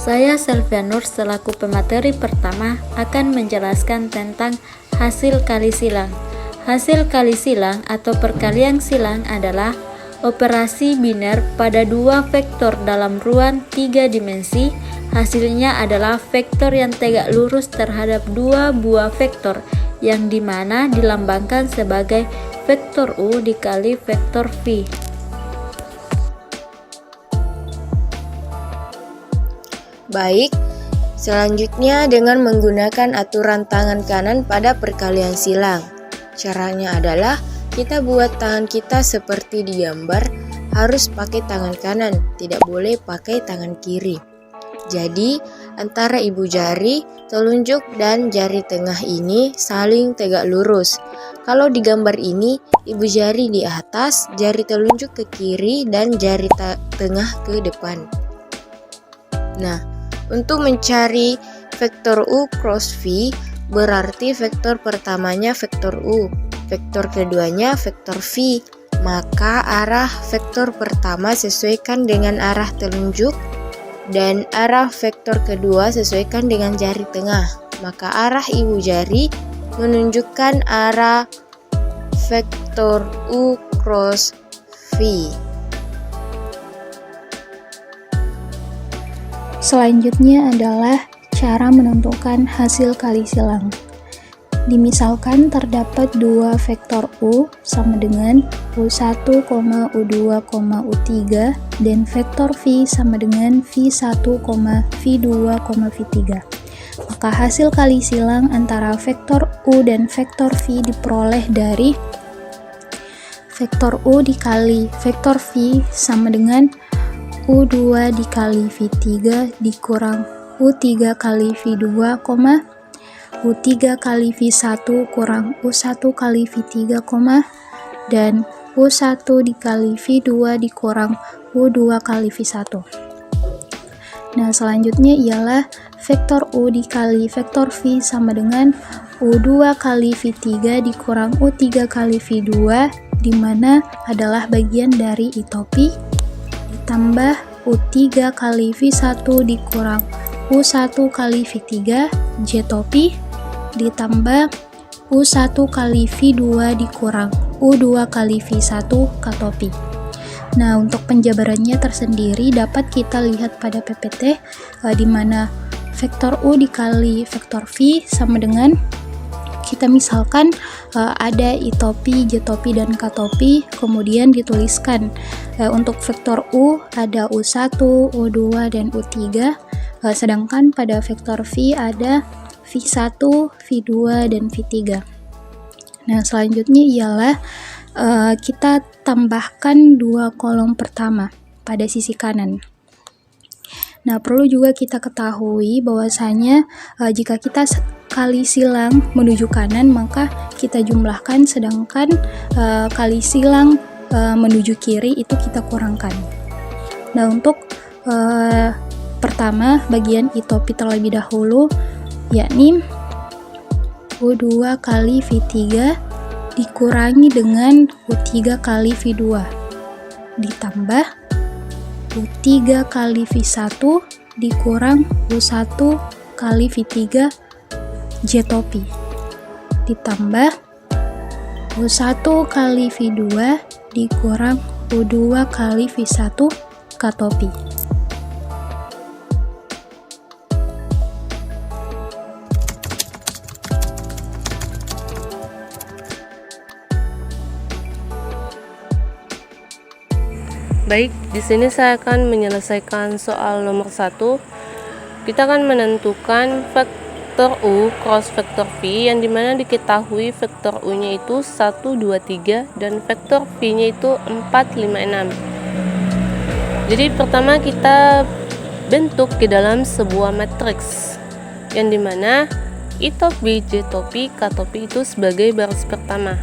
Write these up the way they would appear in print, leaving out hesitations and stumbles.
Saya Selvia Nur selaku pemateri pertama akan menjelaskan tentang hasil kali silang. Hasil kali silang atau perkalian silang adalah operasi biner pada dua vektor dalam ruang 3 dimensi. Hasilnya adalah vektor yang tegak lurus terhadap dua buah vektor yang dimana dilambangkan sebagai vektor U dikali vektor V. Baik, selanjutnya dengan menggunakan aturan tangan kanan pada perkalian silang. Caranya adalah kita buat tangan kita seperti di gambar, harus pakai tangan kanan, tidak boleh pakai tangan kiri. Jadi, antara ibu jari, telunjuk, dan jari tengah ini saling tegak lurus. Kalau di gambar ini, ibu jari di atas, jari telunjuk ke kiri, dan jari tengah ke depan. Nah, untuk mencari vektor U cross V, berarti vektor pertamanya vektor U, vektor keduanya vektor V. Maka arah vektor pertama sesuaikan dengan arah telunjuk, dan arah vektor kedua sesuaikan dengan jari tengah. Maka arah ibu jari menunjukkan arah vektor U cross V. Selanjutnya adalah cara menentukan hasil kali silang. Dimisalkan terdapat dua vektor U sama dengan U1, U2, U3 dan vektor V sama dengan V1, V2, V3. Maka hasil kali silang antara vektor U dan vektor V diperoleh dari vektor U dikali vektor V sama dengan U2 dikali V3 dikurang U3 kali V2, U3 kali V1 kurang U1 kali V3, dan U1 dikali V2 dikurang U2 kali V1. Nah, selanjutnya ialah vektor U dikali vektor V sama dengan U2 kali V3 dikurang U3 kali V2, di mana adalah bagian dari I topi, ditambah U3 kali V1 dikurang U1 kali V3 J topi, ditambah U1 kali V2 dikurang U2 kali V1 K topi. Nah, untuk penjabarannya tersendiri dapat kita lihat pada PPT, di mana vektor U dikali vektor V sama dengan, kita misalkan ada I topi, J topi, dan K topi, kemudian dituliskan untuk vektor U ada U1, U2, dan U3, sedangkan pada vektor V ada V1, V2, dan V3. Nah, selanjutnya ialah kita tambahkan dua kolom pertama pada sisi kanan. Nah, perlu juga kita ketahui bahwasanya jika kita kali silang menuju kanan, maka kita jumlahkan, sedangkan kali silang menuju kiri itu kita kurangkan. Nah, untuk pertama bagian I topi terlebih dahulu, yakni U2 kali V3 dikurangi dengan U3 kali V2 ditambah U3 kali V1 dikurang U1 kali V3 J topi ditambah U1 kali V2 dikurang U2 kali V1 K topi. Baik, di sini saya akan menyelesaikan soal nomor 1. Kita akan menentukan vektor U cross vektor V, yang dimana diketahui vektor U-nya itu 1, 2, 3 dan vektor V-nya itu 4, 5, 6. Jadi pertama kita bentuk ke dalam sebuah matriks, yang dimana I topi, J topi, K topi itu sebagai baris pertama.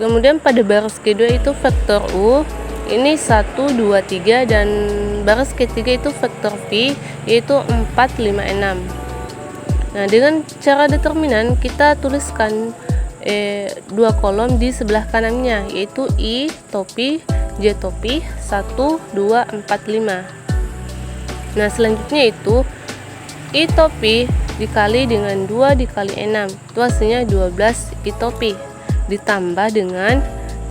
Kemudian pada baris kedua itu vektor U ini 1, 2, 3, dan baris ketiga itu vektor V, yaitu 4, 5, 6. Nah, dengan cara determinan kita tuliskan dua kolom di sebelah kanannya, yaitu I topi, J topi, 1, 2, 4, 5. Nah, selanjutnya itu I topi dikali dengan 2 dikali 6, itu hasilnya 12 I topi, ditambah dengan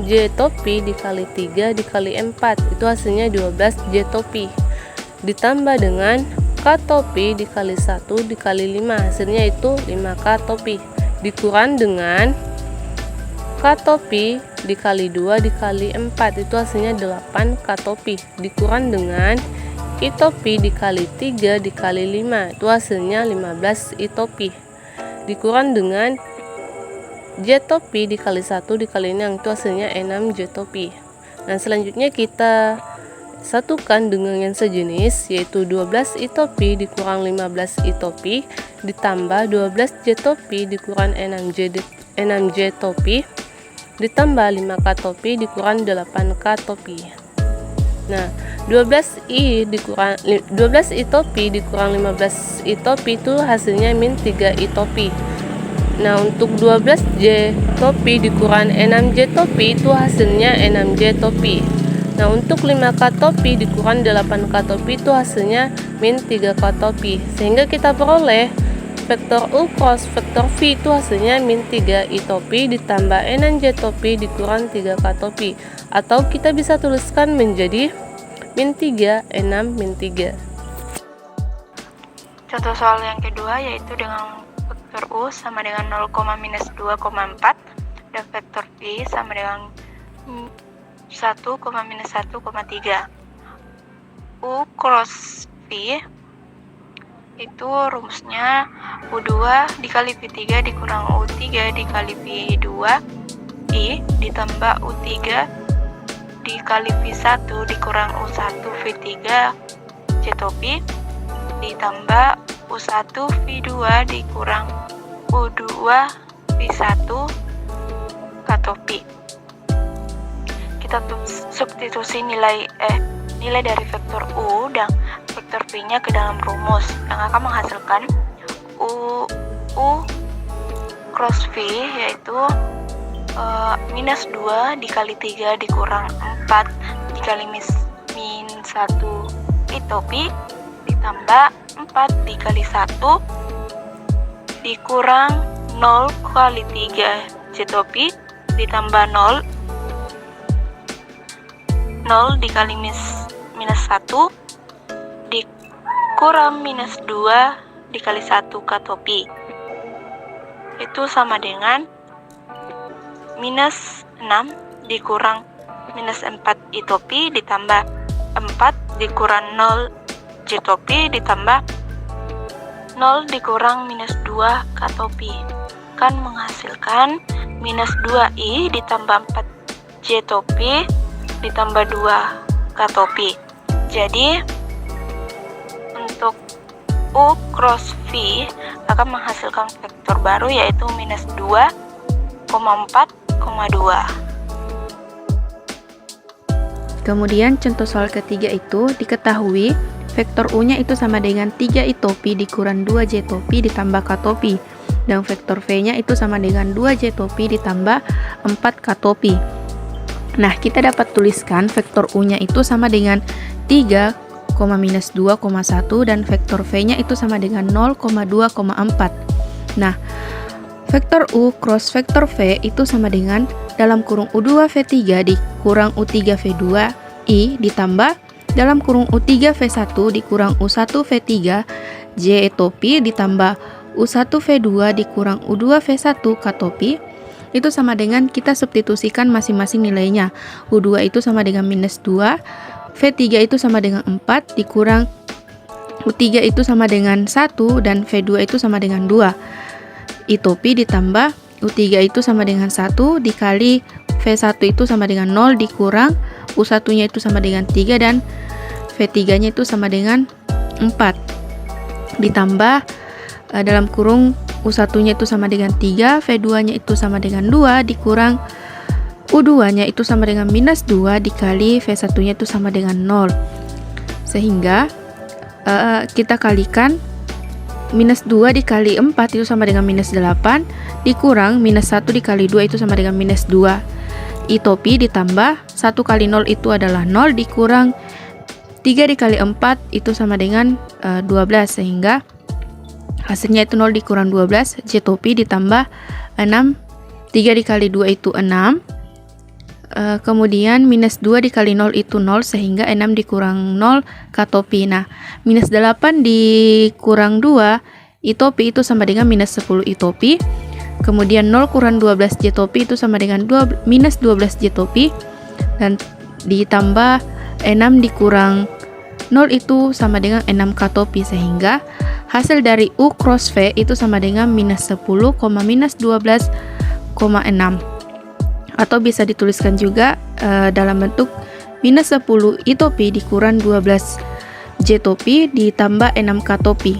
J topi dikali 3 dikali 4, itu hasilnya 12 J topi, ditambah dengan K topi dikali 1 dikali 5, hasilnya itu 5K topi, dikurang dengan K topi dikali 2 dikali 4, itu hasilnya 8K topi, dikurang dengan I topi dikali 3 dikali 5, itu hasilnya 15 I topi, dikurang dengan J topi dikali 1 dikali 6, itu hasilnya 6 J topi. Nah, selanjutnya kita satukan dengan yang sejenis, yaitu 12 I topi dikurang 15 I topi ditambah 12 J topi dikurang 6J topi ditambah 5K topi dikurang 8K topi. Nah, 12 I topi dikurang 15 I topi itu hasilnya min 3 I topi. Nah, untuk 12 J topi dikurang 6 J topi itu hasilnya 6 J topi. Nah, untuk 5K topi dikurang 8K topi itu hasilnya min 3K topi. Sehingga kita peroleh vektor U cross vektor V itu hasilnya min 3 I topi ditambah 6 J topi dikurang 3K topi. Atau kita bisa tuliskan menjadi min 3, 6, min 3. Contoh soal yang kedua yaitu dengan vektor U sama dengan 0, minus 2,4 dan vektor V sama dengan 1, minus 1,3. U cross V itu rumusnya U2 dikali V3 dikurang U3 dikali V2 I ditambah U3 dikali V1 dikurang U1 V3 J topi ditambah U1 V2 dikurang U2 V1 K topi. Kita substitusi nilai dari vektor U dan vektor V-nya ke dalam rumus yang akan menghasilkan U cross V yaitu minus 2 dikali 3 dikurang 4 dikali min 1 I topi ditambah 4 dikali 1 dikurang 0 kali 3 J topi ditambah 0 dikali minus 1 dikurang minus 2 dikali 1 K topi, itu sama dengan minus 6 dikurang minus 4 I topi ditambah 4 dikurang 0 J topi ditambah 0 dikurang minus 2 K topi, kan menghasilkan minus 2I ditambah 4 J topi ditambah 2 K topi. Jadi untuk U cross V akan menghasilkan vektor baru yaitu minus 2,4,2. Kemudian contoh soal ketiga itu diketahui vektor U-nya itu sama dengan 3 I topi dikurang 2 J topi ditambah K topi, dan vektor V-nya itu sama dengan 2 J topi ditambah 4 K topi. Nah, kita dapat tuliskan vektor U-nya itu sama dengan 3, minus 2,1 dan vektor V-nya itu sama dengan 0,2,4. Nah, vektor U cross vektor V itu sama dengan dalam kurung U2 V3 dikurang U3 V2 I ditambah dalam kurung U3 V1 dikurang U1 V3 J topi ditambah U1 V2 dikurang U2 V1 K topi, itu sama dengan kita substitusikan masing-masing nilainya. U2 itu sama dengan minus 2, V3 itu sama dengan 4 dikurang U3 itu sama dengan 1 dan V2 itu sama dengan 2. I topi ditambah U3 itu sama dengan 1 dikali V1 itu sama dengan 0 dikurang U1 nya itu sama dengan 3 dan V3 nya itu sama dengan 4 ditambah dalam kurung U1 nya itu sama dengan 3, V2 nya itu sama dengan 2 dikurang U2 nya itu sama dengan minus 2 dikali V1 nya itu sama dengan 0. Sehingga kita kalikan minus 2 dikali 4 itu sama dengan minus 8 dikurang minus 1 dikali 2 itu sama dengan minus 2. I topi ditambah 1 kali 0 itu adalah 0 dikurang 3 dikali 4 itu sama dengan 12, sehingga hasilnya itu 0 dikurang 12 J to P ditambah 6. 3 dikali 2 itu 6. Kemudian minus 2 dikali 0 itu 0, sehingga 6 dikurang 0 K to P. Nah, minus 8 dikurang 2 I to P itu sama dengan minus 10 I to P. Kemudian 0 kurang 12 J to P itu sama dengan minus 12 J to P. Dan ditambah 6 dikurang 0 itu sama dengan 6 K to P, sehingga hasil dari U cross V itu sama dengan minus 10, minus 12,6, atau bisa dituliskan juga dalam bentuk minus 10 I to P dikurang 12 J to P ditambah 6 K to P.